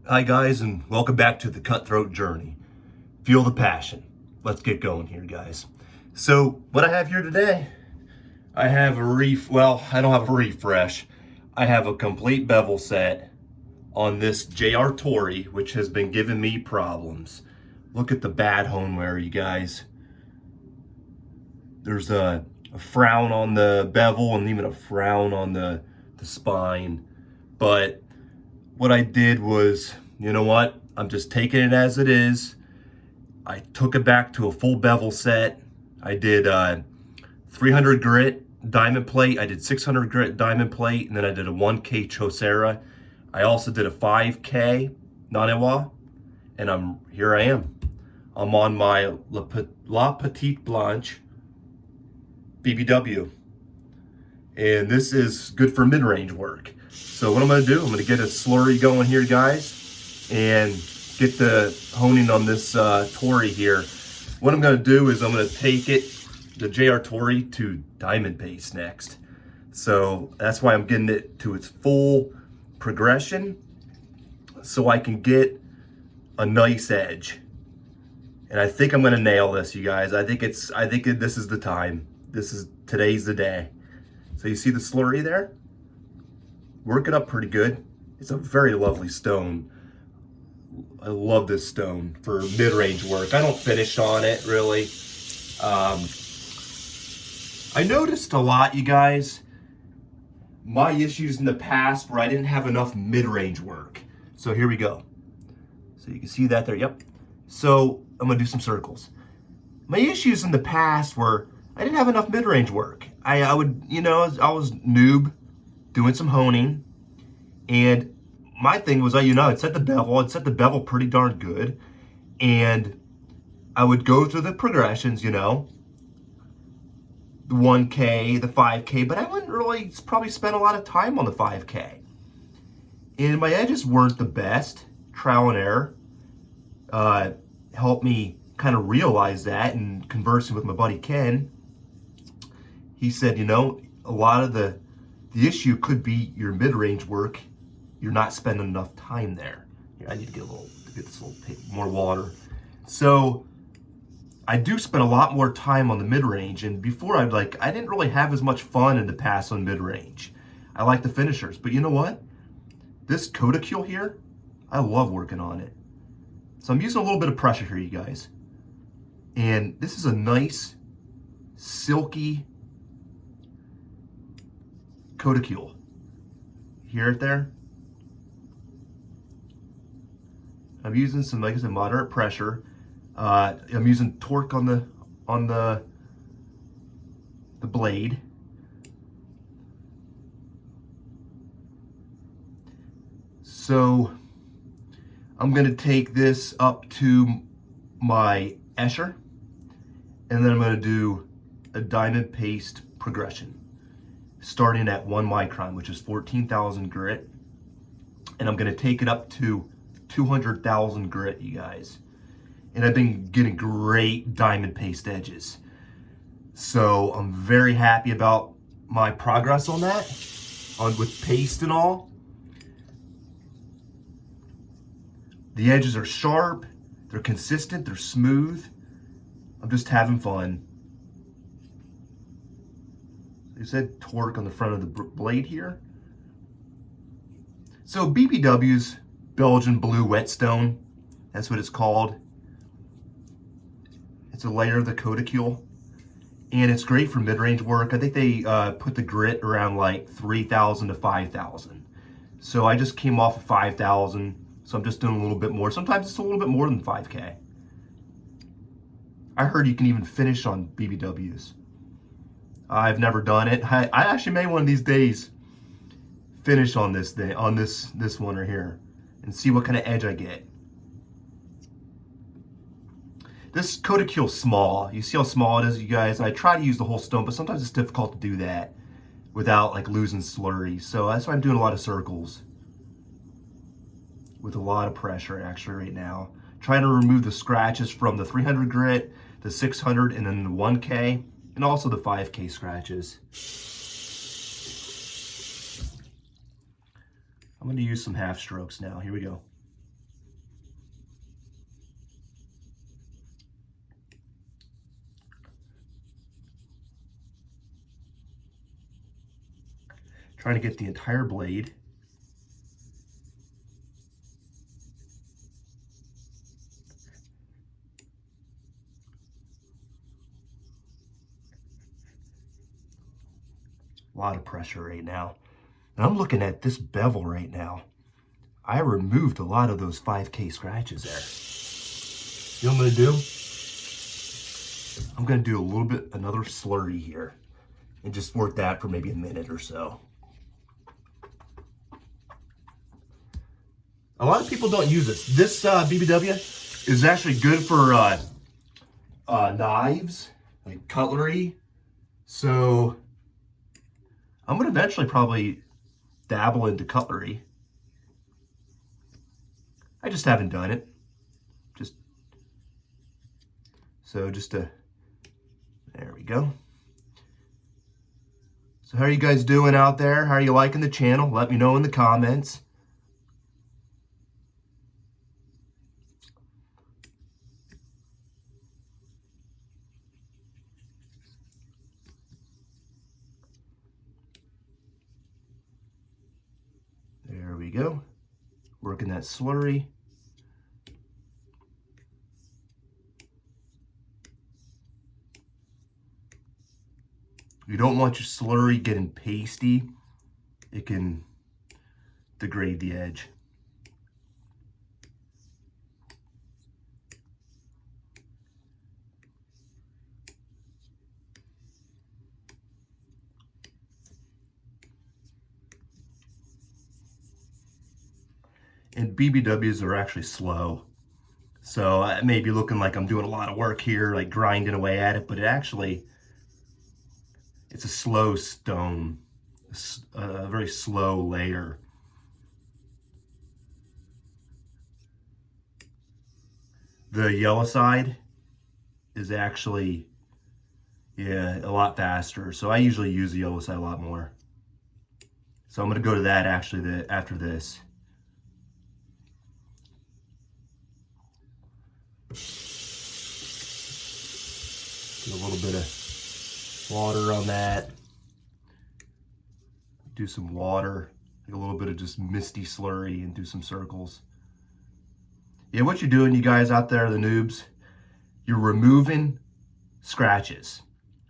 Hi guys, and welcome back to the Cutthroat journey. Feel the passion. Let's get going here, guys. So what I have here today, I have I don't have a refresh. I have a complete bevel set on this JR Tory, which has been giving me problems. Look at the bad hone wear, you guys. There's a frown on the bevel and even a frown on the spine. But what I did was, you know what? I'm just taking it as it is. I took it back to a full bevel set. I did 300 grit diamond plate. I did 600 grit diamond plate, and then I did a 1K Chaucera. I also did a 5K Nanewa, and here I am. I'm on my La Petite Blanche BBW, and this is good for mid-range work. So what I'm gonna do, I'm gonna get a slurry going here, guys, and get the honing on this Tory here. What I'm gonna do is I'm gonna take the JR Tory to diamond paste next. So that's why I'm getting it to its full progression, so I can get a nice edge. And I think I'm gonna nail this, you guys. I think this is the time. Today's the day. So you see the slurry there? Working up pretty good. It's a very lovely stone. I love this stone for mid-range work. I don't finish on it really. I noticed a lot, you guys, my issues in the past where I didn't have enough mid-range work. So here we go. So you can see that there, yep. So I'm gonna do some circles. My issues in the past were I didn't have enough mid-range work. I would, I was noob doing some honing, and my thing was, I'd set the bevel pretty darn good, and I would go through the progressions, the 1K, the 5K, but I wouldn't really probably spend a lot of time on the 5K. And my edges weren't the best. Trial and error helped me kind of realize that, and conversing with my buddy Ken, he said, a lot of the issue could be your mid-range work. You're not spending enough time there. Here, I need to get this little more water. So I do spend a lot more time on the mid-range, and before I didn't really have as much fun in the past on mid-range. I like the finishers, but you know what? This Cutthroat here, I love working on it. So I'm using a little bit of pressure here, you guys. And this is a nice, silky Cutthroat. Hear it there? I'm using some, like I said, moderate pressure. I'm using torque on the blade. So I'm going to take this up to my Escher, and then I'm going to do a diamond paste progression, starting at 1 micron, which is 14,000 grit, and I'm going to take it up to 200,000 grit, you guys. And I've been getting great diamond paste edges. So I'm very happy about my progress on that, with paste and all. The edges are sharp, they're consistent, they're smooth. I'm just having fun. They said torque on the front of the blade here. So BBW's Belgian blue whetstone, that's what it's called. It's a layer of the Cutthroat, and it's great for mid-range work. I think they put the grit around like 3,000 to 5,000. So I just came off of 5,000, so I'm just doing a little bit more. Sometimes it's a little bit more than 5K. I heard you can even finish on BBWs. I've never done it. I actually may one of these days finish on this thing, on this one right here, and see what kind of edge I get. This Cutthroat's small. You see how small it is, you guys? I try to use the whole stone, but sometimes it's difficult to do that without losing slurry. So that's why I'm doing a lot of circles with a lot of pressure actually right now. Trying to remove the scratches from the 300 grit, the 600, and then the 1K, and also the 5K scratches. I'm going to use some half strokes now. Here we go. Trying to get the entire blade. A lot of pressure right now. And I'm looking at this bevel right now. I removed a lot of those 5K scratches there. You know what I'm gonna do? I'm gonna do a little bit, another slurry here, and just work that for maybe a minute or so. A lot of people don't use this. This BBW is actually good for knives, like cutlery. So I'm gonna eventually probably dabble into cutlery. I just haven't done it. There we go. So how are you guys doing out there? How are you liking the channel? Let me know in the comments. There we go. Working that slurry. You don't want your slurry getting pasty. It can degrade the edge. And BBWs are actually slow. So it may be looking like I'm doing a lot of work here, like grinding away at it, but it's a slow stone, a very slow layer. The yellow side is actually, yeah, a lot faster. So I usually use the yellow side a lot more. So I'm gonna go to that actually after this. Get a little bit of water on that. Do some water, like a little bit of just misty slurry, and do some circles. Yeah, what you're doing, you guys out there, the noobs, you're removing scratches.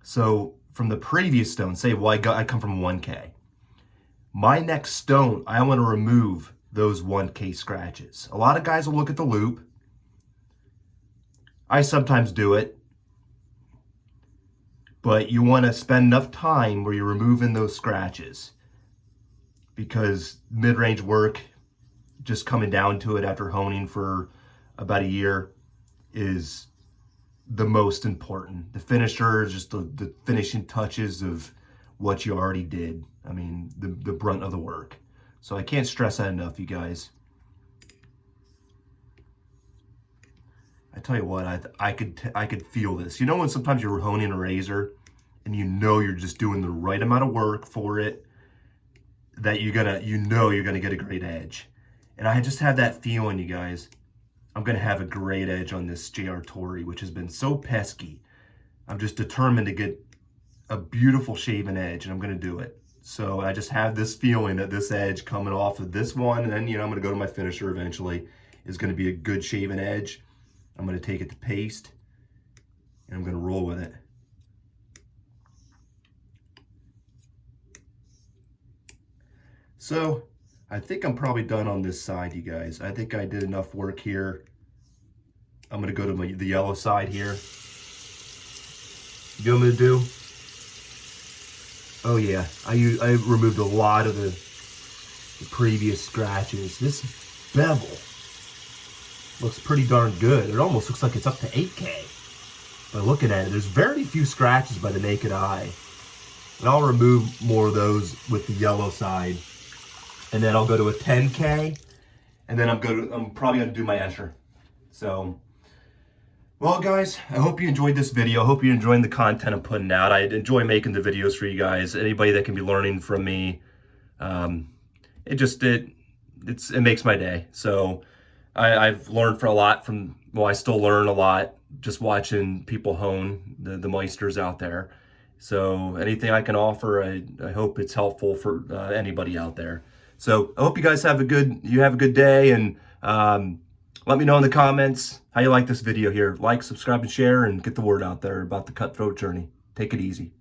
So from the previous stone, say, well, I come from 1K. My next stone, I want to remove those 1K scratches. A lot of guys will look at the loop. I sometimes do it. But you want to spend enough time where you're removing those scratches, because mid-range work, just coming down to it after honing for about a year, is the most important. The finisher is just the finishing touches of what you already did. I mean, the brunt of the work. So I can't stress that enough, you guys. I tell you what, I could feel this. You know when sometimes you're honing a razor and you know you're just doing the right amount of work for it, that you're gonna get a great edge. And I just have that feeling, you guys. I'm gonna have a great edge on this JR Tory, which has been so pesky. I'm just determined to get a beautiful shaven edge, and I'm gonna do it. So I just have this feeling that this edge coming off of this one, and then I'm gonna go to my finisher eventually, is gonna be a good shaven edge. I'm going to take it to paste, and I'm going to roll with it. So I think I'm probably done on this side, you guys. I think I did enough work here. I'm going to go to the yellow side here. You know what I'm going to do? Oh yeah, I removed a lot of the previous scratches. This bevel looks pretty darn good. It almost looks like it's up to 8K. By looking at it, there's very few scratches by the naked eye. And I'll remove more of those with the yellow side. And then I'll go to a 10K. And then I'm probably gonna do my Escher. So, well guys, I hope you enjoyed this video. I hope you're enjoying the content I'm putting out. I enjoy making the videos for you guys. Anybody that can be learning from me, it makes my day. So I've learned a lot from, well, I still learn a lot just watching people hone, the Meisters out there. So anything I can offer, I hope it's helpful for anybody out there. So I hope you guys have a good day, and let me know in the comments how you like this video here. Like, subscribe, and share, and get the word out there about the Cutthroat journey. Take it easy.